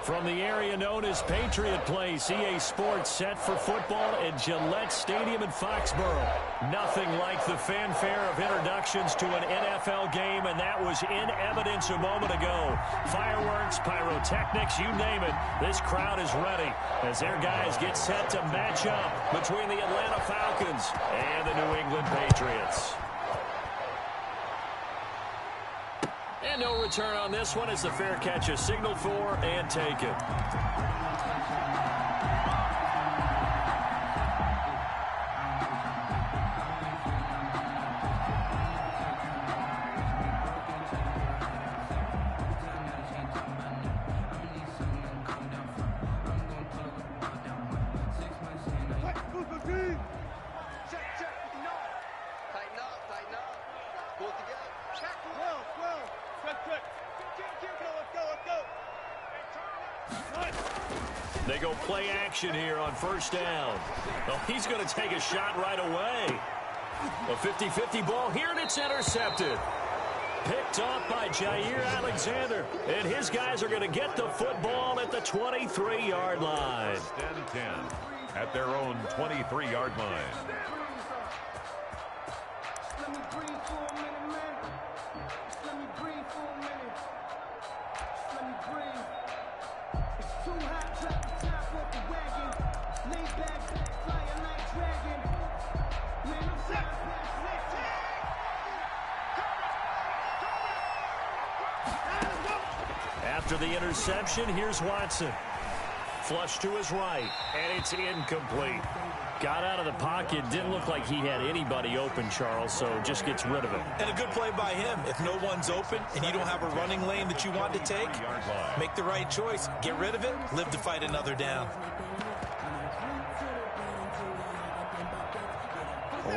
From the area known as Patriot Place, EA Sports set for football at Gillette Stadium in Foxborough. Nothing like the fanfare of introductions to an NFL game, and that was in evidence a moment ago. Fireworks, pyrotechnics, you name it. This crowd is ready as their guys get set to match up between the Atlanta Falcons and the New England Patriots. And no return on this one as the fair catch is signaled for and taken. They go play action here on first down. Oh, he's going to take a shot right away. A 50-50 ball here, and it's intercepted. Picked off by Jair Alexander. And his guys are going to get the football at the 23-yard line. 10 at their own 23-yard line. After the interception, here's Watson. Flush to his right, and it's incomplete. Got out of the pocket, didn't look like he had anybody open, Charles, so just gets rid of it. And a good play by him. If no one's open and you don't have a running lane that you want to take, make the right choice. Get rid of it, live to fight another down.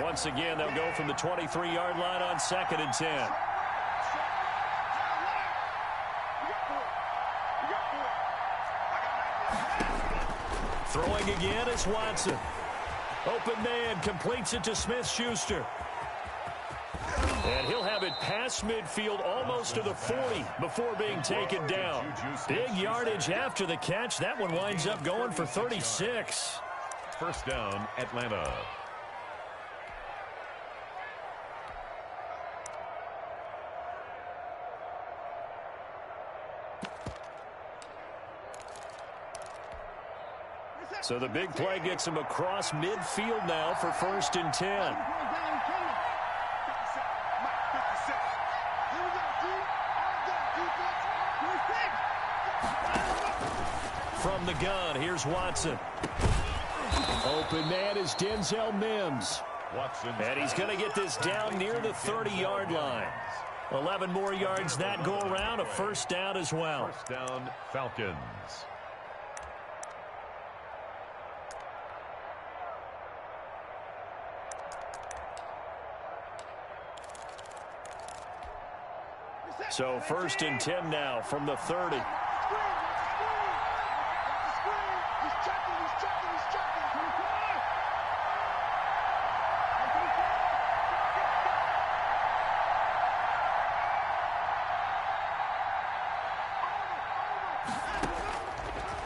Once again, they'll go from the 23-yard line on 2nd and 10. Throwing again is Watson. Open man, completes it to Smith-Schuster. And he'll have it past midfield almost to the 40 before being taken down. Big yardage after the catch. That one winds up going for 36. First down, Atlanta. So the big play gets him across midfield now for 1st and 10. From the gun, here's Watson. Open man is Denzel Mims. And he's going to get this down near the 30-yard line. 11 more yards that go around, a first down as well. First down, Falcons. So 1st and 10 now from the 30.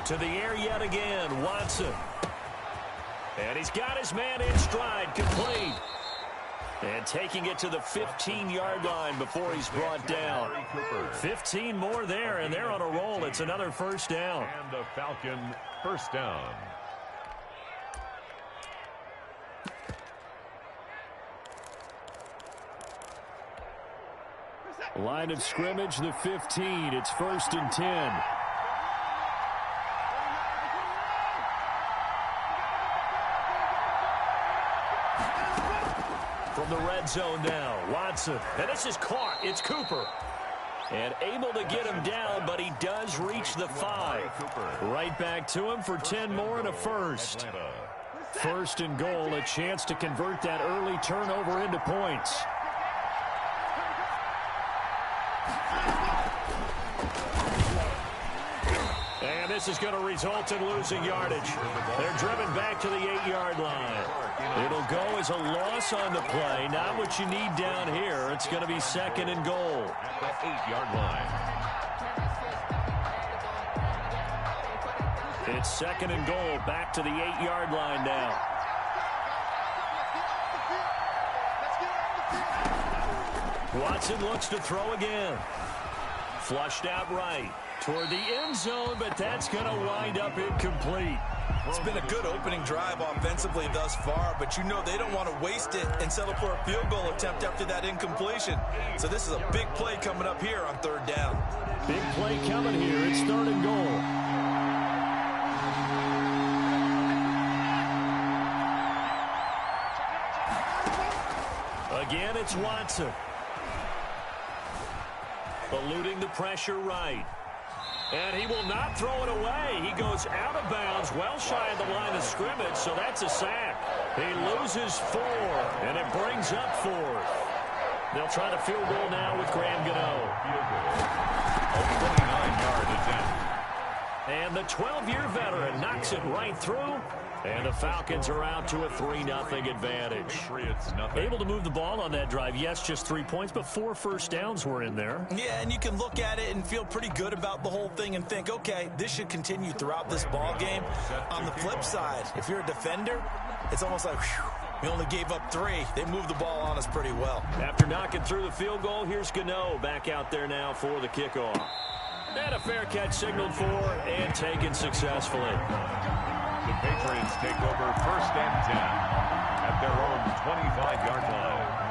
To the air yet again, Watson. And he's got his man in stride, complete. And taking it to the 15-yard line before he's brought down. 15 more there, and they're on a roll. It's another first down. And a Falcon first down. Line of scrimmage, the 15. It's 1st and 10. From the red zone now, Watson. And this is caught. It's Cooper. And able to get him down, but he does reach the 5. Right back to him for 10 more and a first. 1st and goal, a chance to convert that early turnover into points. And this is going to result in losing yardage. They're driven back to the 8-yard line. It'll go as a loss on the play. Not what you need down here. It's going to be 2nd and goal. At the 8-yard line. It's 2nd and goal, back to the 8-yard line now. Watson looks to throw again. Flushed out right toward the end zone, but that's going to wind up incomplete. It's been a good opening drive offensively thus far, but you know they don't want to waste it and settle for a field goal attempt after that incompletion. So this is a big play coming up here on 3rd down. Big play coming here. It's 3rd and goal. Again, it's Watson. Eluding the pressure right. And he will not throw it away. He goes out of bounds, well shy of the line of scrimmage, so that's a sack. He loses 4, and it brings up 4th. They'll try the field goal now with Graham Gano. A 29-yard attempt. And the 12-year veteran knocks it right through. And the Falcons are out to a 3-0 advantage. Patriots, nothing. Able to move the ball on that drive. Yes, just 3 points, but 4 first downs were in there. Yeah, and you can look at it and feel pretty good about the whole thing and think, okay, this should continue throughout this ball game. On the flip side, if you're a defender, it's almost like, whew, we only gave up 3. They moved the ball on us pretty well. After knocking through the field goal, here's Gano back out there now for the kickoff. And a fair catch signaled for and taken successfully. The Patriots take over 1st and 10 at their own 25-yard line.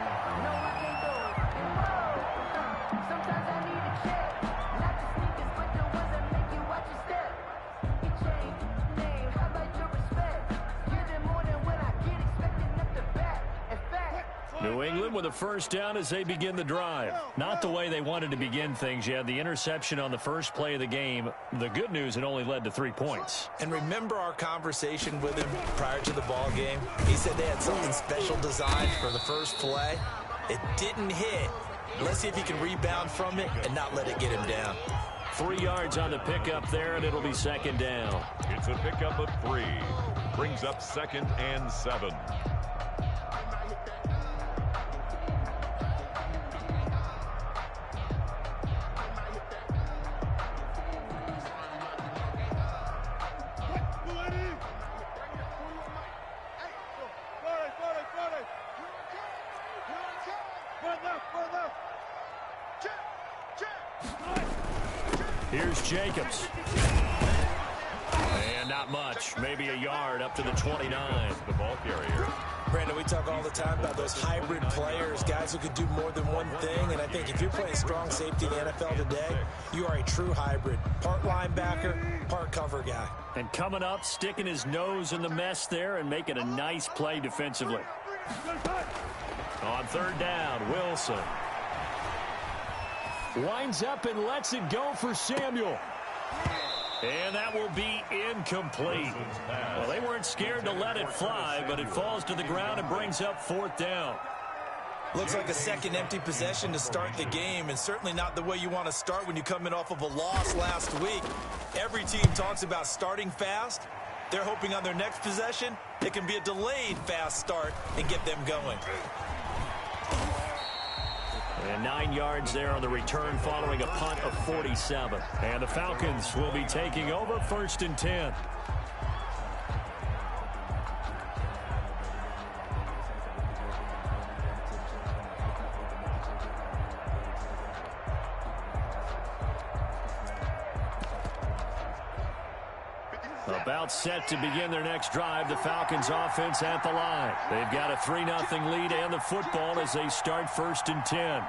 New England with a 1st down as they begin the drive. Not the way they wanted to begin things. You had the interception on the first play of the game. The good news, it only led to 3 points. And remember our conversation with him prior to the ball game? He said they had something special designed for the first play. It didn't hit. Let's see if he can rebound from it and not let it get him down. 3 yards on the pickup there, and it'll be 2nd down. It's a pickup of 3. Brings up 2nd and 7. Here's Jacobs. And not much. Maybe a yard up to the 29. The ball carrier. Brandon, we talk all the time about those hybrid players, guys who could do more than one thing. And I think if you're playing strong safety in the NFL today, you are a true hybrid. Part linebacker, part cover guy. And coming up, sticking his nose in the mess there and making a nice play defensively. On 3rd down, Wilson. Winds up and lets it go for Samuel. And that will be incomplete. Well, they weren't scared to let it fly, but it falls to the ground and brings up 4th down. Looks like a second empty possession to start the game, and certainly not the way you want to start when you come in off of a loss last week. Every team talks about starting fast. They're hoping on their next possession, it can be a delayed fast start and get them going. And 9 yards there on the return following a punt of 47. And the Falcons will be taking over 1st and 10. About set to begin their next drive, the Falcons offense at the line. They've got a 3-0 lead and the football as they start 1st and 10.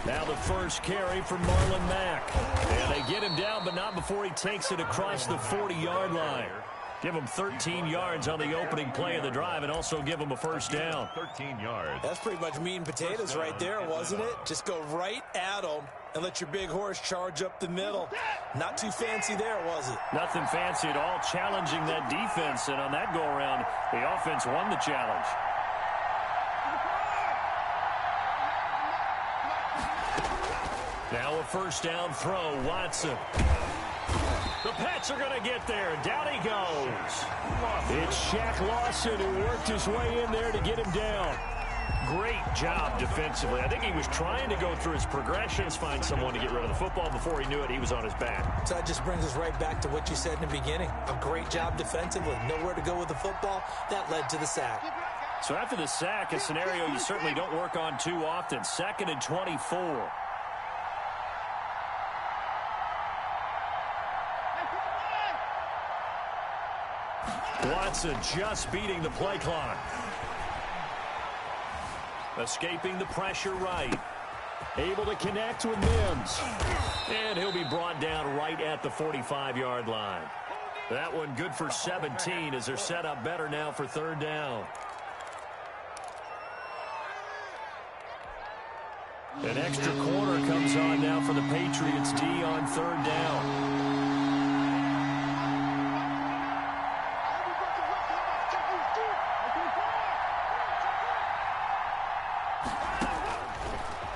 Now the first carry for Marlon Mack. And they get him down, but not before he takes it across the 40-yard line. Give him 13 yards on the opening play of the drive and also give him a 1st down. 13 yards. That's pretty much meat and potatoes right there, wasn't it? Just go right at them and let your big horse charge up the middle. Not too fancy there, was it? Nothing fancy at all, challenging that defense. And on that go-around, the offense won the challenge. Now a 1st down throw, Watson. The Pats are going to get there. Down he goes. It's Shaq Lawson who worked his way in there to get him down. Great job defensively. I think he was trying to go through his progressions, find someone to get rid of the football. Before he knew it, he was on his back. So that just brings us right back to what you said in the beginning. A great job defensively. Nowhere to go with the football. That led to the sack. So after the sack, a scenario you certainly don't work on too often. 2nd and 24. Watson just beating the play clock. Escaping the pressure right. Able to connect with Mims. And he'll be brought down right at the 45-yard line. That one good for 17 as they're set up better now for 3rd down. An extra corner comes on now for the Patriots D on 3rd down.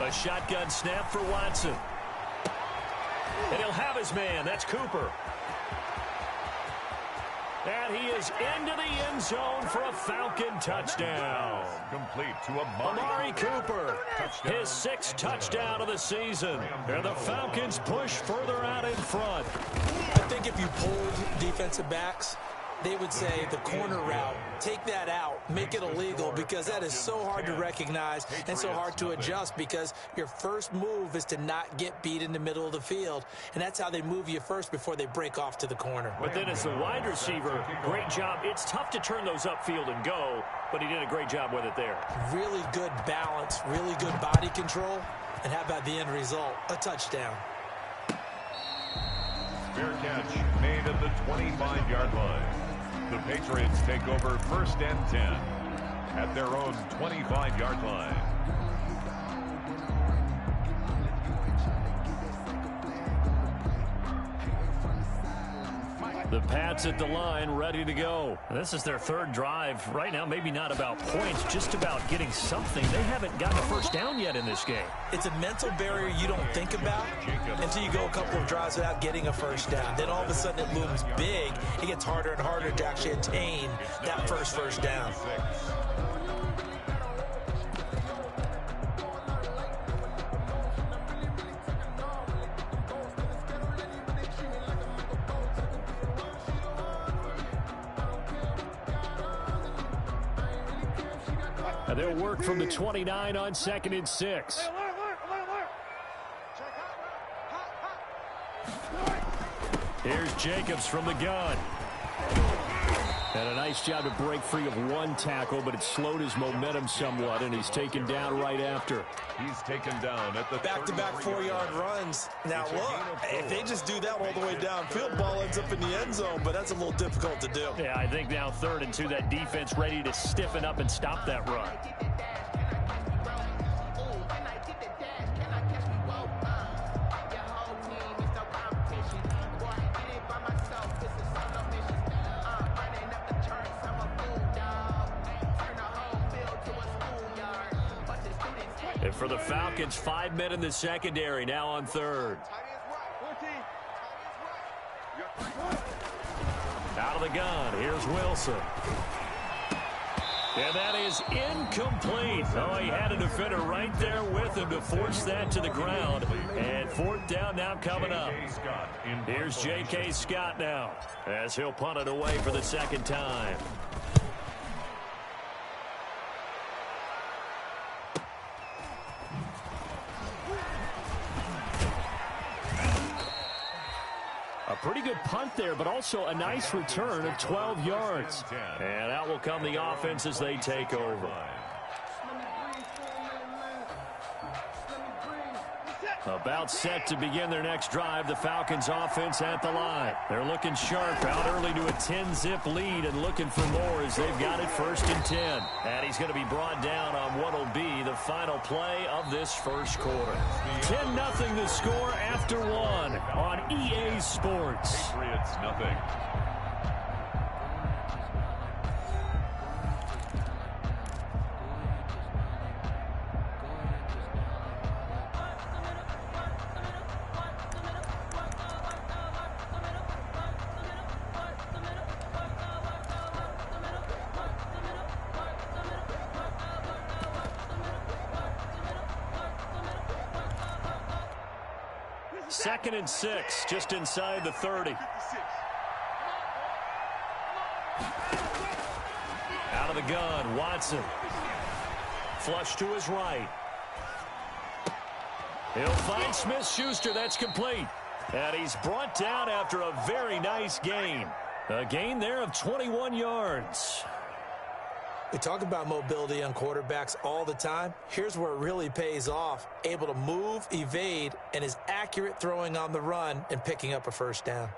A shotgun snap for Watson. And he'll have his man. That's Cooper. And he is into the end zone for a Falcon touchdown. Complete to Amari Cooper. His 6th touchdown of the season. And the Falcons push further out in front. I think if you pulled defensive backs, they would say the corner route, take that out, make it illegal, because that is so hard to recognize and so hard to adjust, because your first move is to not get beat in the middle of the field, and that's how they move you first before they break off to the corner. But then as the wide receiver, great job. It's tough to turn those upfield and go, but he did a great job with it there. Really good balance, really good body control, and how about the end result? A touchdown. Fair catch made at the 25-yard line. The Patriots take over 1st and 10 at their own 25-yard line. The Pats at the line, ready to go. This is their 3rd drive. Right now, maybe not about points, just about getting something. They haven't gotten a first down yet in this game. It's a mental barrier you don't think about until you go a couple of drives without getting a first down. Then all of a sudden it looms big. It gets harder and harder to actually attain that first down. They'll work from the 29 on 2nd and 6. Here's Jacobs from the gun. And a nice job to break free of one tackle, but it slowed his momentum somewhat, and he's taken down right after. He's taken down at the back-to-back 4-yard runs. Now, look, if they just do that all the way downfield, ball ends up in the end zone, but that's a little difficult to do. Yeah, I think now 3rd and 2, that defense ready to stiffen up and stop that run. And for the Falcons, 5 men in the secondary, now on 3rd. Out of the gun, here's Wilson. And that is incomplete. Oh, he had a defender right there with him to force that to the ground. And 4th down now coming up. Here's J.K. Scott now as he'll punt it away for the 2nd time. A pretty good punt there, but also a nice return of 12 yards. And out will come the offense as they take over. About set to begin their next drive, the Falcons offense at the line. They're looking sharp, out early to a 10-zip lead and looking for more as they've got it 1st and 10. And he's going to be brought down on what will be the final play of this first quarter. 10-0 the score after 1 on EA Sports. Patriots nothing. 2nd and 6, just inside the 30. Out of the gun, Watson. Flush to his right. He'll find Smith-Schuster. That's complete. And he's brought down after a very nice gain. A gain there of 21 yards. We talk about mobility on quarterbacks all the time. Here's where it really pays off. Able to move, evade, and is accurate throwing on the run and picking up a first down.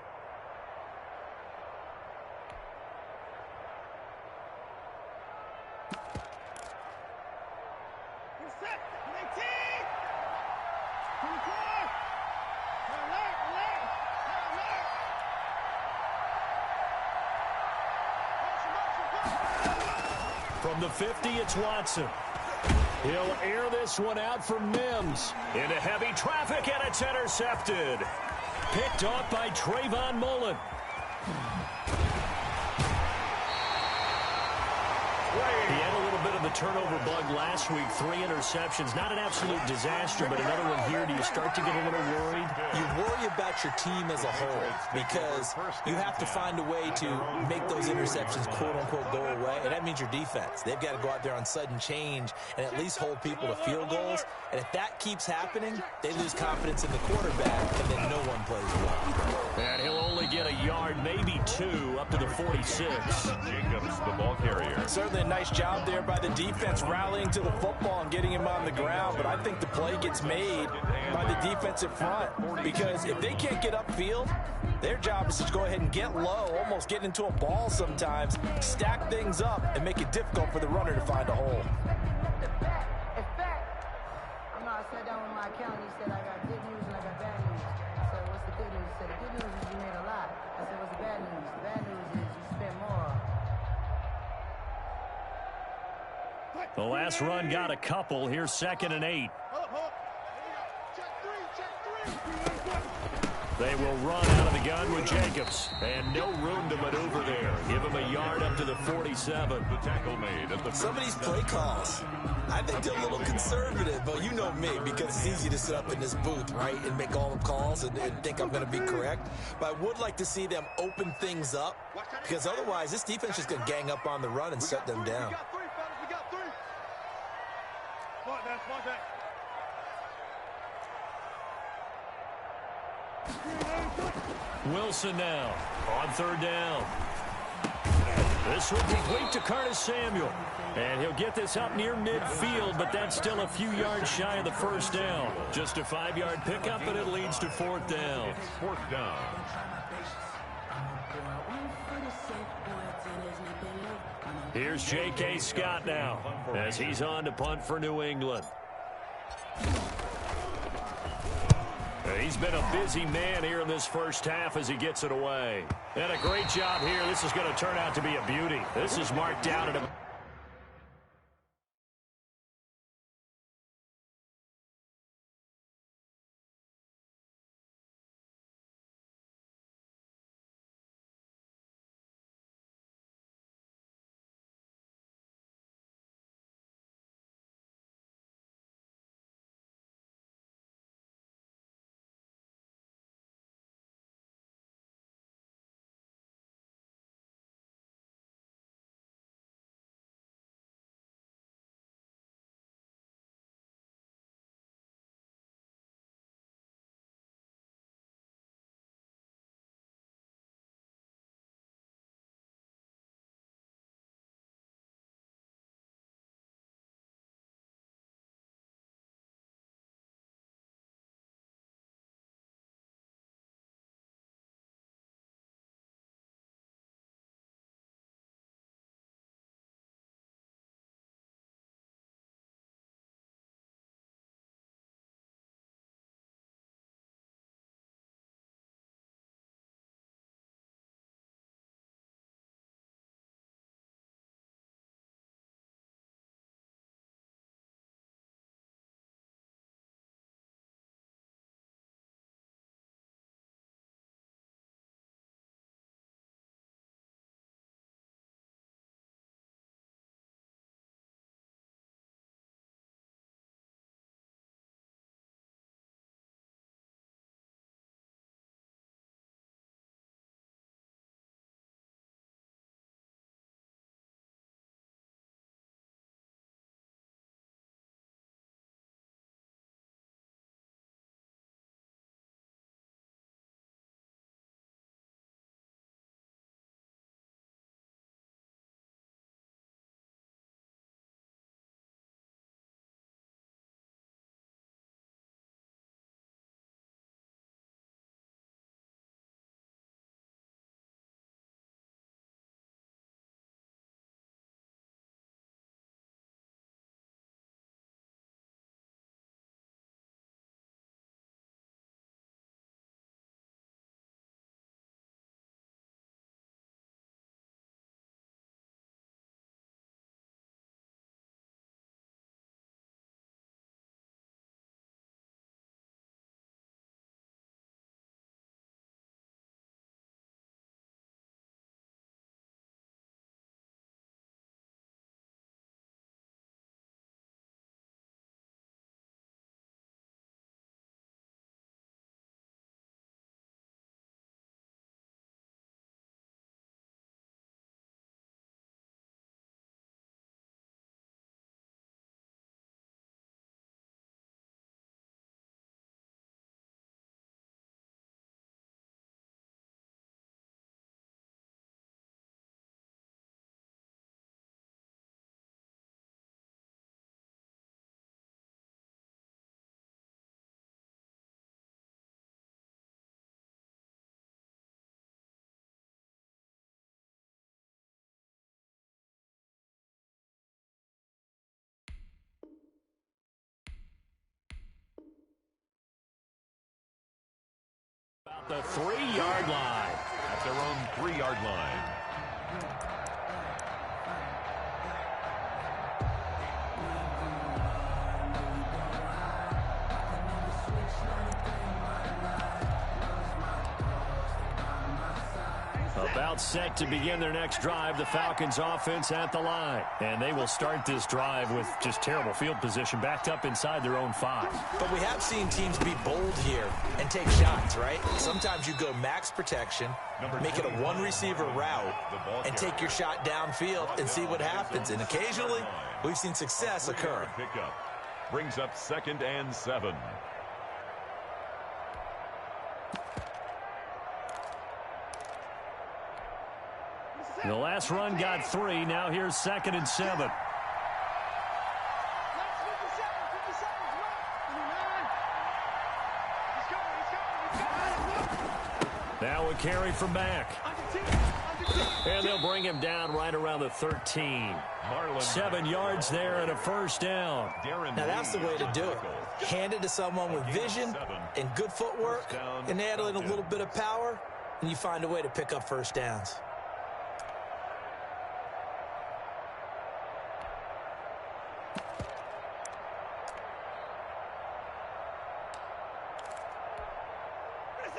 From the 50, it's Watson. He'll air this one out for Mims. Into heavy traffic, and it's intercepted. Picked off by Trayvon Mullen. He had a little bit of the turnover bug last week. 3 interceptions. Not an absolute disaster, but another one here. Do you start to get a little worried? You worry about your team as a whole because you have to find a way to make those interceptions, quote-unquote, go away, and that means your defense. They've got to go out there on sudden change and at least hold people to field goals, and if that keeps happening, they lose confidence in the quarterback, and then no one plays well. And he'll only get a yard, maybe 2, up to the 46. Jacobs, the ball carrier. Certainly a nice job there by the defense rallying to the football and getting him on the ground, but I think the play gets made by the defensive front because if they can't get upfield, their job is to go ahead and get low, almost get into a ball sometimes, stack things up, and make it difficult for the runner to find a hole. In fact, I sat down with my accountant. He said, I got good news and I got bad news. I said, what's the good news? He said, the good news is you made a lot. I said, what's the bad news? The bad news is you spent more. The last run got a couple. Here's 2nd and 8. They will run out of the gun with Jacobs. And no room to maneuver there. Give him a yard up to the 47. The tackle made at the Some of these play calls, I think they're a little conservative, but you know me, because it's easy to sit up in this booth, right, and make all the calls and think I'm going to be correct. But I would like to see them open things up, because otherwise this defense is going to gang up on the run and shut them down. Wilson now on 3rd down. This will complete to Curtis Samuel. And he'll get this up near midfield, but that's still a few yards shy of the first down. Just a 5-yard pickup, and it leads to 4th down. It's 4th down. Here's J.K. Scott now as he's on to punt for New England. He's been a busy man here in this first half as he gets it away. And a great job here. This is going to turn out to be a beauty. This is marked down at a the 3-yard line. At their own 3-yard line. About set to begin their next drive, the Falcons offense at the line. And they will start this drive with just terrible field position, backed up inside their own 5. But we have seen teams be bold here and take shots, right? Sometimes you go max protection, make it a one-receiver route, and take your shot downfield and see what happens. And occasionally, we've seen success occur. Brings up 2nd and 7. The last run got 3. Now here's 2nd and 7. Now a carry from back. And they'll bring him down right around the 13. 7 yards there and a first down. Now that's the way to do it. Hand it to someone with vision and good footwork, and add in a little bit of power, and you find a way to pick up first downs.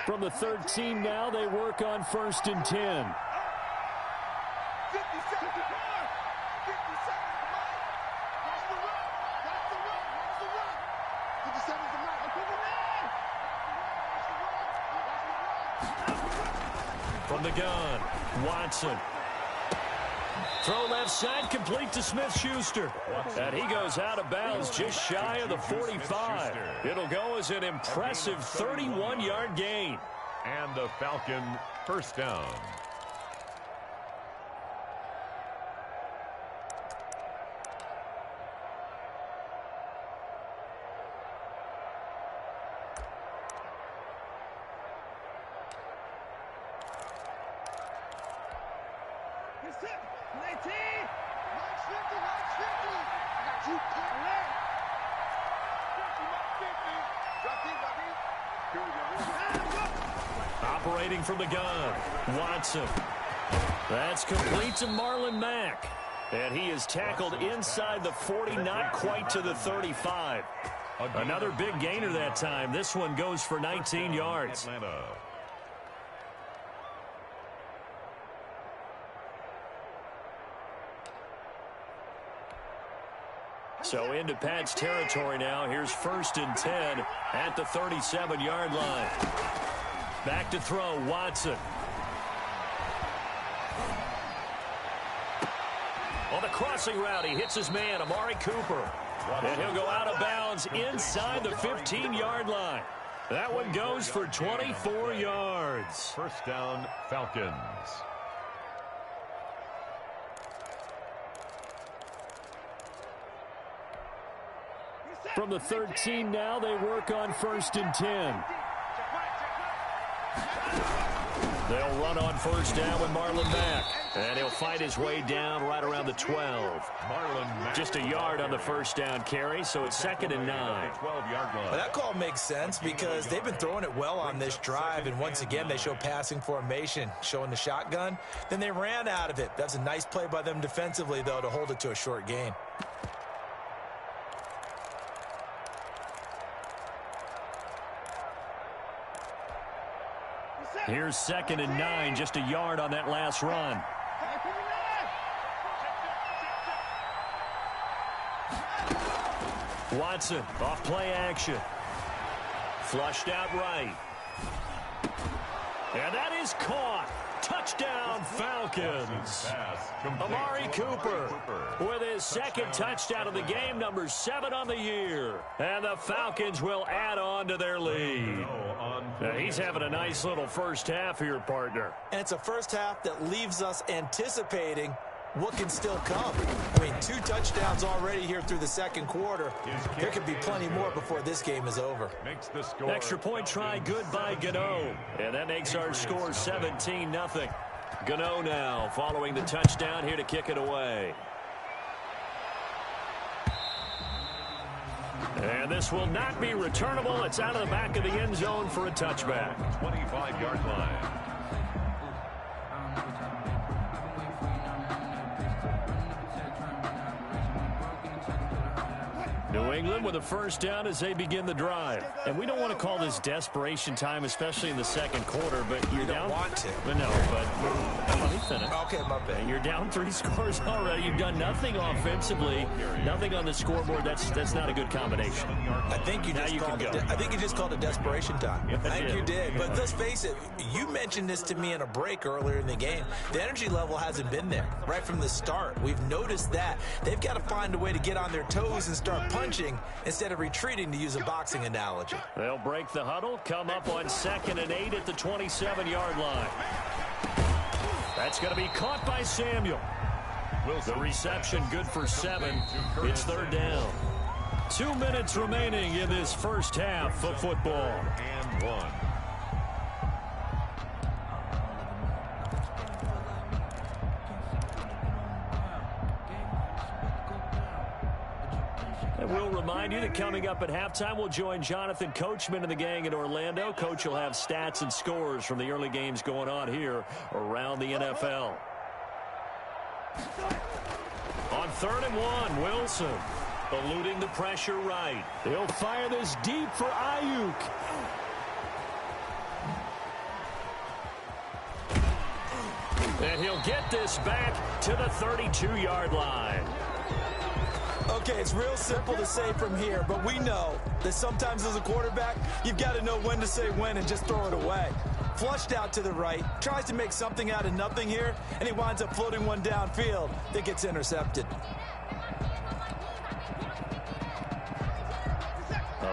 From the 13 now, they work on 1st and 10. From the gun, Watson. Throw left side, complete to Smith-Schuster. And he goes out of bounds just shy of the 45. It'll go as an impressive 31-yard gain. And the Falcon first down. Operating from the gun, Watson. That's complete to Marlon Mack. And he is tackled inside the 40, not quite to the 35. Another big gainer that time. This one goes for 19 yards. Atlanta. So into Pat's territory now. Here's 1st and 10 at the 37-yard line. Back to throw, Watson. On the crossing route, he hits his man, Amari Cooper. And he'll go out of bounds inside the 15-yard line. That one goes for 24 yards. First down, Falcons. From the 13 now, they work on 1st and 10. They'll run on first down with Marlon Mack. And he'll fight his way down right around the 12. Just a yard on the first down carry, so it's 2nd and 9. Well, that call makes sense because they've been throwing it well on this drive, and once again they show passing formation, showing the shotgun. Then they ran out of it. That's a nice play by them defensively, though, to hold it to a short gain. Here's 2nd and 9, just a yard on that last run. Watson, off play action. Flushed out right. And that is caught. Touchdown, Falcons. Amari Cooper with his 2nd touchdown of the game, number 7 on the year. And the Falcons will add on to their lead. Now, he's having a nice little first half here, partner. And it's a first half that leaves us anticipating what can still come. I mean, 2 touchdowns already here through the second quarter. There could be plenty more before this game is over. Extra point try good by Gano. And that makes our score 17-0. Gano now following the touchdown here to kick it away. And And this will not be returnable. It's out of the back of the end zone for a touchback. 25-yard line. New England with a first down as they begin the drive. And we don't want to call this desperation time, especially in the second quarter, but you're down. You don't want to. But no, but let me finish. Okay, my bad. And you're down 3 scores already. You've done nothing offensively, nothing on the scoreboard. That's not a good combination. I think you just called it desperation time. Yeah, I think you did. But let's face it, you mentioned this to me in a break earlier in the game. The energy level hasn't been there right from the start. We've noticed that. They've got to find a way to get on their toes and start punching instead of retreating, to use a boxing analogy. They'll break the huddle, come up on 2nd and 8 at the 27-yard line. That's going to be caught by Samuel. The reception good for 7. It's 3rd down. 2 minutes remaining in this first half of football. And 1. And we'll remind you that coming up at halftime, we'll join Jonathan Coachman and the gang in Orlando. Coach will have stats and scores from the early games going on here around the NFL. On 3rd and 1, Wilson eluding the pressure right. He'll fire this deep for Ayuk. And he'll get this back to the 32-yard line. Okay, it's real simple to say from here, but we know that sometimes as a quarterback, you've got to know when to say when and just throw it away. Flushed out to the right, tries to make something out of nothing here, and he winds up floating one downfield that gets intercepted.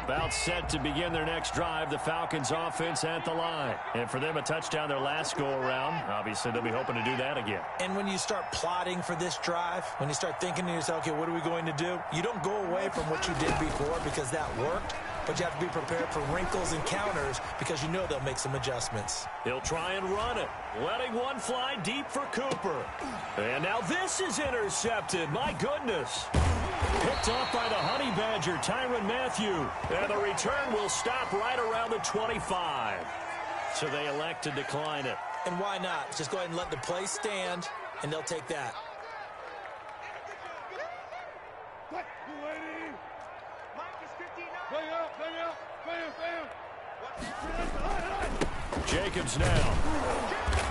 About set to begin their next drive, the Falcons offense at the line. And for them, a touchdown their last go-around. Obviously, they'll be hoping to do that again. And when you start plotting for this drive, when you start thinking to yourself, okay, what are we going to do? You don't go away from what you did before because that worked, but you have to be prepared for wrinkles and counters because you know they'll make some adjustments. He'll try and run it, letting one fly deep for Cooper. And now this is intercepted. My goodness. Picked off by the Honey Badger, Tyrann Mathieu. And the return will stop right around the 25. So they elect to decline it. And why not? Just go ahead and let the play stand, and they'll take that. Jacobs now.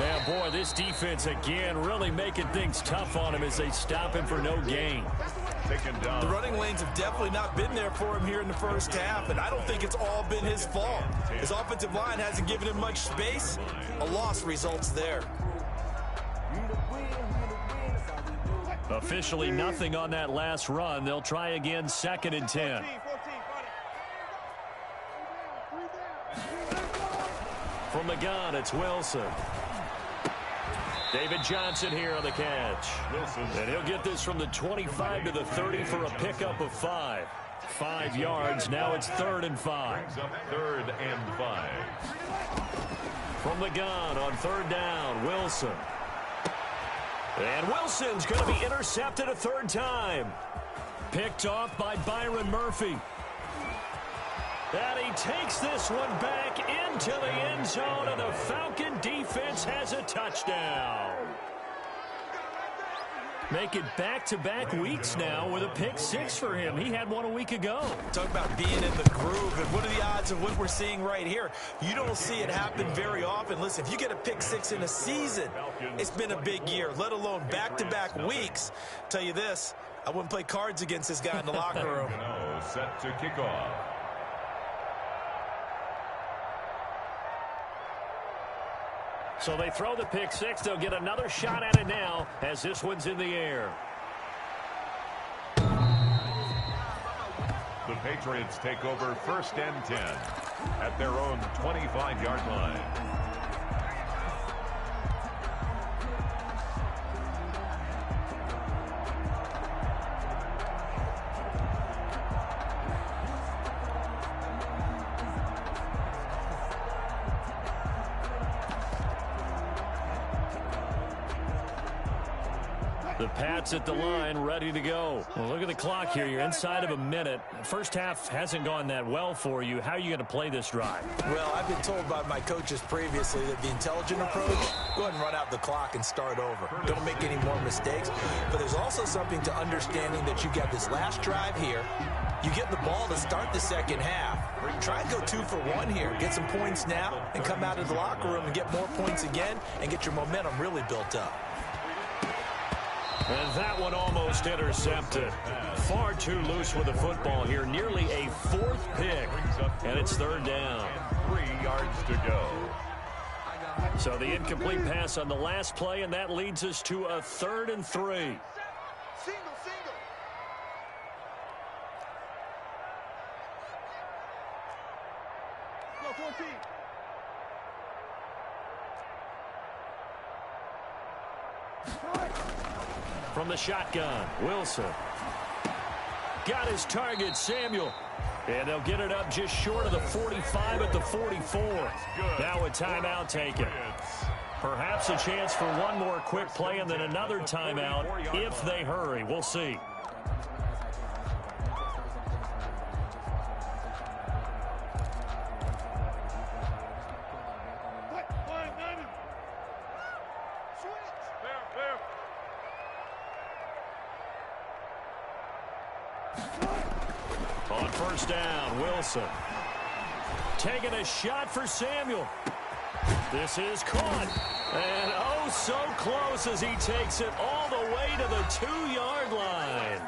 And boy, this defense again really making things tough on him as they stop him for no gain. Taken down. The running lanes have definitely not been there for him here in the first half, and I don't think it's all been his fault. His offensive line hasn't given him much space. A loss results there. Officially nothing on that last run. They'll try again, 2nd and 10. From the gun, it's Wilson. David Johnson here on the catch. Wilson. And he'll get this from the 25 to the 30 for a pickup of 5. 5 yards. Now it's 3rd and 5. Brings up 3rd and 5. From the gun on 3rd down, Wilson. And Wilson's going to be intercepted a 3rd time. Picked off by Byron Murphy. And he takes this one back into the end zone, and the Falcon defense has a touchdown. Make it back-to-back weeks now with a pick-6 for him. He had one a week ago. Talk about being in the groove, and what are the odds of what we're seeing right here? You don't see it happen very often. Listen, if you get a pick-6 in a season, it's been a big year, let alone back-to-back weeks. Tell you this, I wouldn't play cards against this guy in the locker room. Set to kick off. So they throw the pick-6. They'll get another shot at it now as this one's in the air. The Patriots take over 1st and 10 at their own 25-yard line. The Pats at the line, ready to go. Well, look at the clock here. You're inside of a minute. First half hasn't gone that well for you. How are you going to play this drive? Well, I've been told by my coaches previously that the intelligent approach, go ahead and run out the clock and start over. Don't make any more mistakes. But there's also something to understanding that you got this last drive here. You get the ball to start the second half. Try and go 2 for 1 here. Get some points now and come out of the locker room and get more points again and get your momentum really built up. And that one almost intercepted. Far too loose with the football here. Nearly a 4th pick. And it's 3rd down. 3 yards to go. So the incomplete pass on the last play, and that leads us to a 3rd and 3. Single. Go 14. From the shotgun, Wilson. Got his target, Samuel. And they'll get it up just short of the 45 at the 44. Now a timeout taken. Perhaps a chance for one more quick play and then another timeout if they hurry. We'll see. On first down, Wilson. Taking a shot for Samuel. This is caught. And oh, so close as he takes it all the way to the 2-yard line.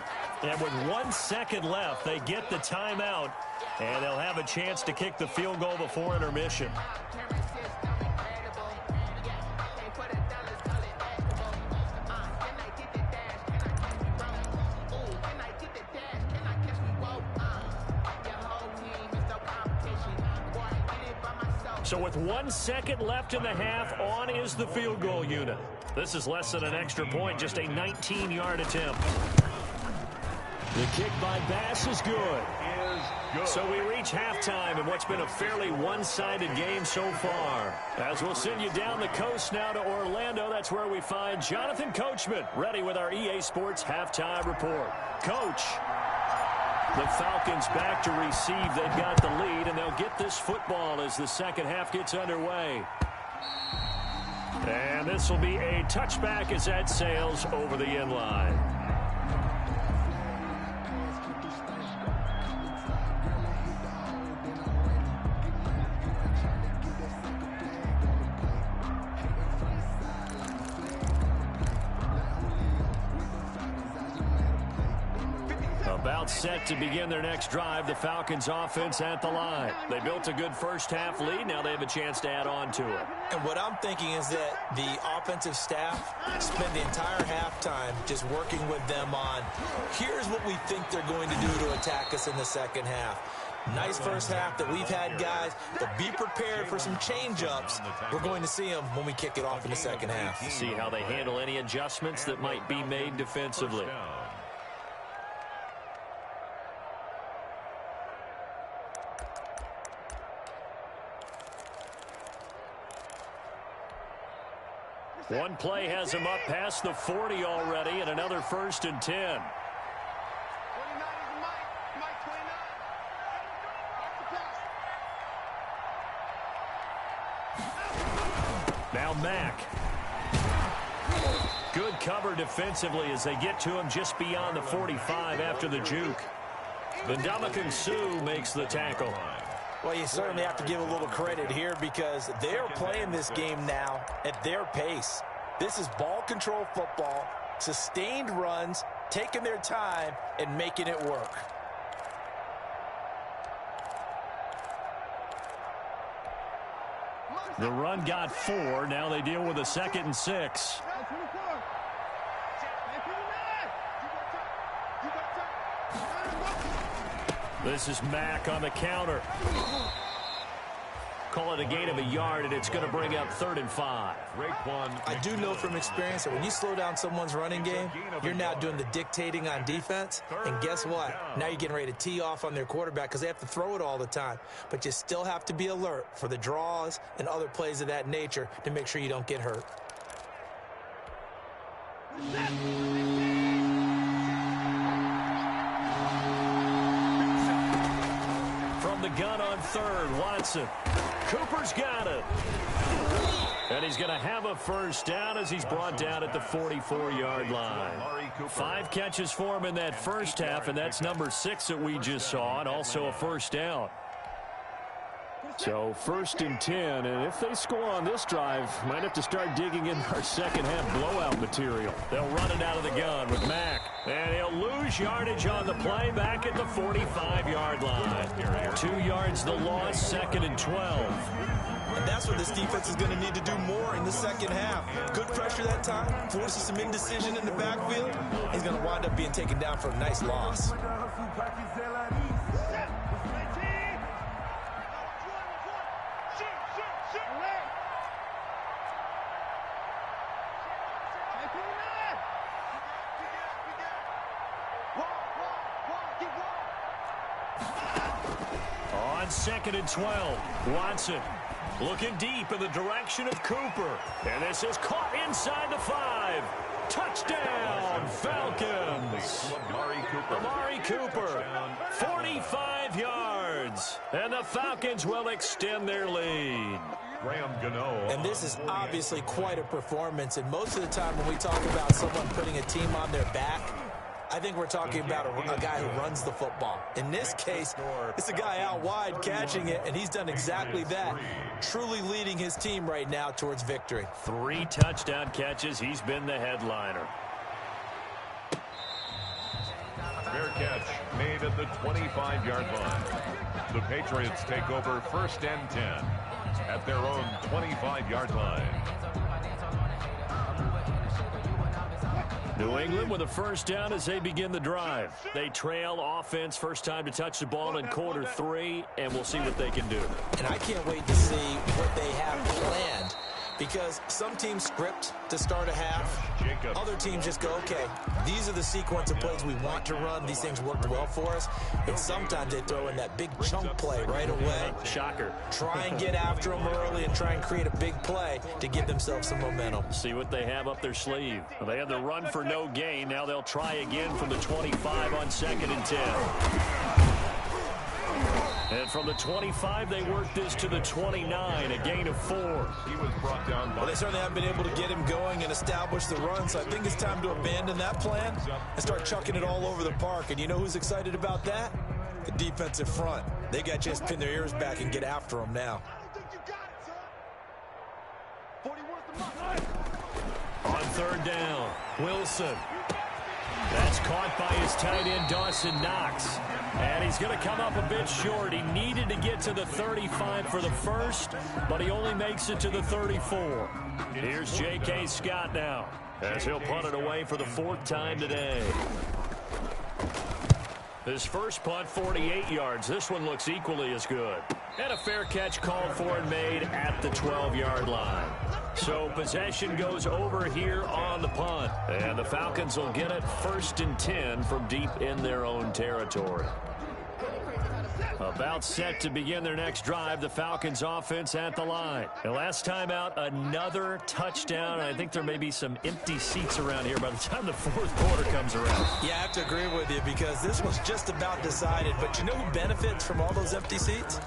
And with 1 second left, they get the timeout. And they'll have a chance to kick the field goal before intermission. So with 1 second left in the half, on is the field goal unit. This is less than an extra point, just a 19-yard attempt. The kick by Bass is good. So we reach halftime in what's been a fairly one-sided game so far. As we'll send you down the coast now to Orlando, that's where we find Jonathan Coachman, ready with our EA Sports halftime report. Coach. The Falcons back to receive. They've got the lead, and they'll get this football as the second half gets underway. And this will be a touchback as that sails over the end line. About set to begin their next drive, the Falcons offense at the line. They built a good first half lead. Now they have a chance to add on to it. And what I'm thinking is that the offensive staff spend the entire halftime just working with them on, here's what we think they're going to do to attack us in the second half. Nice first half that we've had, guys, but be prepared for some change-ups. We're going to see them when we kick it off in the second half. See how they handle any adjustments that might be made defensively. One play has him up past the 40 already, and another 1st and 10. Now Mack. Good cover defensively as they get to him just beyond the 45 after the juke. Ndamukong Suh makes the tackle. Well, you certainly have to give a little credit here because they're playing this game now at their pace. This is ball control football, sustained runs, taking their time, and making it work. The run got 4. Now they deal with a 2nd and 6. This is Mack on the counter. Call it a gain of a yard, and it's going to bring up 3rd and 5. I do know from experience that when you slow down someone's running game, you're now doing the dictating on defense. And guess what? Now you're getting ready to tee off on their quarterback because they have to throw it all the time. But you still have to be alert for the draws and other plays of that nature to make sure you don't get hurt. From the gun on third, Watson. Cooper's got it. And he's going to have a first down as he's brought down at the 44-yard line. 5 catches for him in that first half, and that's number 6 that we just saw, and also a first down. So 1st and 10, and if they score on this drive, might have to start digging in our second half blowout material. They'll run it out of the gun with Mack, and he'll lose yardage on the play back at the 45-yard line. 2 yards the loss, 2nd and 12. And that's what this defense is going to need to do more in the second half. Good pressure that time, forces some indecision in the backfield. He's going to wind up being taken down for a nice loss. On 2nd and 12, Watson looking deep in the direction of Cooper. And this is caught inside the 5. Touchdown, Falcons. Amari Cooper, 45 yards. And the Falcons will extend their lead. And this is obviously quite a performance. And most of the time when we talk about someone putting a team on their back, I think we're talking about a guy who runs the football. In this case, it's a guy out wide catching it, and he's done exactly that, truly leading his team right now towards victory. 3 touchdown catches. He's been the headliner. Fair catch made at the 25-yard line. The Patriots take over 1st and 10 at their own 25-yard line. New England with a first down as they begin the drive. They trail offense, first time to touch the ball in quarter 3, and we'll see what they can do. And I can't wait to see what they have planned, because some teams script to start a half. Other teams just go, okay, these are the sequence of plays we want to run. These things worked well for us. And sometimes they throw in that big chunk play right away. Shocker. Try and get after them early and try and create a big play to give themselves some momentum. See what they have up their sleeve. Well, they had the run for no gain. Now they'll try again from the 25 on 2nd and 10. And from the 25, they work this to the 29, a gain of 4. He was brought down by... Well, they certainly haven't been able to get him going and establish the run, so I think it's time to abandon that plan and start chucking it all over the park. And you know who's excited about that? The defensive front. They got to just pin their ears back and get after him now. On 3rd down, Wilson. That's caught by his tight end, Dawson Knox. And he's going to come up a bit short. He needed to get to the 35 for the first, but he only makes it to the 34. Here's J.K. Scott now, as he'll punt it away for the 4th time today. His first punt, 48 yards. This one looks equally as good. And a fair catch called for and made at the 12-yard line. So possession goes over here on the punt. And the Falcons will get it 1st and 10 from deep in their own territory. About set to begin their next drive, the Falcons offense at the line. And last time out, another touchdown. I think there may be some empty seats around here by the time the 4th quarter comes around. Yeah, I have to agree with you, because this was just about decided. But you know who benefits from all those empty seats?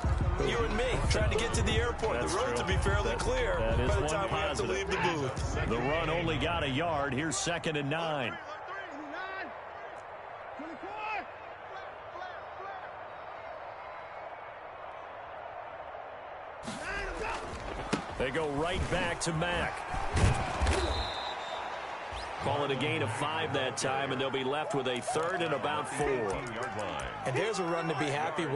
You and me, trying to get to the airport. That's the road true. to be fairly clear by the time we have to positive. leave the booth. The run only got a yard. Here's 2nd and 9. They go right back to Mack. Call it a gain of 5 that time, and they'll be left with a 3rd and about 4. And there's a run to be happy with.